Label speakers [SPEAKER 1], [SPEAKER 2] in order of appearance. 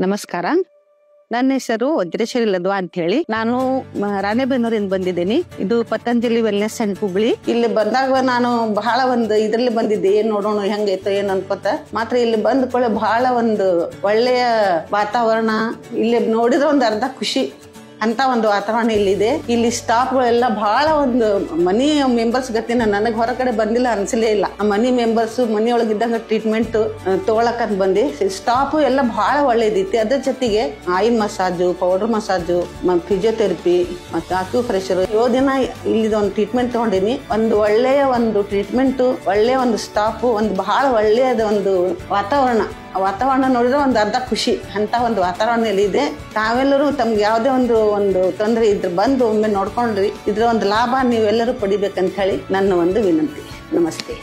[SPEAKER 1] ನಮಸ್ಕಾರ. ನನ್ನ ಹೆಸರು ವಜ್ರೇಶ್ವರಿ ಲದ್ವಾ ಅಂತ ಹೇಳಿ. ನಾನು ರಾಣೆಬೆನ್ನೂರಿಂದ ಬಂದಿದ್ದೀನಿ. ಇದು ಪತಂಜಲಿ ವೆಲ್ನೆಸ್ ಸೆಂಟರ್ ಹುಬ್ಳಿ. ಇಲ್ಲಿ ಬಂದಾಗ ನಾನು ಬಹಳ ಇದ್ರಲ್ಲಿ ಬಂದಿದ್ದೆ, ಏನ್ ನೋಡೋಣ ಹೆಂಗೈತೋ ಏನ್ ಅನ್ಕೋತ. ಮಾತ್ರ ಇಲ್ಲಿ ಬಂದ ಕೂಡ ಬಹಳ ಒಳ್ಳೆಯ ವಾತಾವರಣ. ಇಲ್ಲಿ ನೋಡಿದ್ರೆ ಅರ್ಧ ಖುಷಿ ಅಂತ ವಾತಾವರಣ ಇಲ್ಲಿದೆ. ಇಲ್ಲಿ ಸ್ಟಾಫ್ಗಳೆಲ್ಲ ಬಹಳ ಮನಿ ಮೆಂಬರ್ಸ್ ಗತಿನ ನನಗ್ ಹೊರಗಡೆ ಬಂದಿಲ್ಲ ಅನ್ಸಲೇ ಇಲ್ಲ. ಮನಿ ಮೆಂಬರ್ಸ್ ಮನಿಯೊಳಗಿದ್ದಂಗ ಟ್ರೀಟ್ಮೆಂಟ್ ತಗೊಳಕಂತ ಬಂದಿ. ಸ್ಟಾಫ್ ಎಲ್ಲ ಬಹಳ ಒಳ್ಳೇದೈತಿ. ಅದ್ರ ಜೊತೆಗೆ oil massage, powder massage, physiotherapy ಮತ್ತೆ ಆಕ್ಯುಪ್ರೆಷರ್ 7 ದಿನ ಇಲ್ಲಿ ಟ್ರೀಟ್ಮೆಂಟ್ ತಗೊಂಡಿನಿ. ಒಳ್ಳೆಯ ಟ್ರೀಟ್ಮೆಂಟ್, ಒಳ್ಳೆಯ ಸ್ಟಾಫ್, ಬಹಳ ಒಳ್ಳೆಯದ ವಾತಾವರಣ ನೋಡಿದ್ರೆ ಅರ್ಧ ಖುಷಿ ಅಂತ ವಾತಾವರಣದಲ್ಲಿ ಇದೆ. ತಾವೆಲ್ಲರೂ ತಮ್ಗೆ ಯಾವುದೇ ಒಂದು ತೊಂದರೆ ಇದ್ರೆ ಬಂದು ಒಮ್ಮೆ ನೋಡ್ಕೊಂಡ್ರಿ. ಇದ್ರ ಲಾಭ ನೀವೆಲ್ಲರೂ ಪಡಿಬೇಕಂತ ಹೇಳಿ ನನ್ನ ವಿನಂತಿ. ನಮಸ್ತೆ.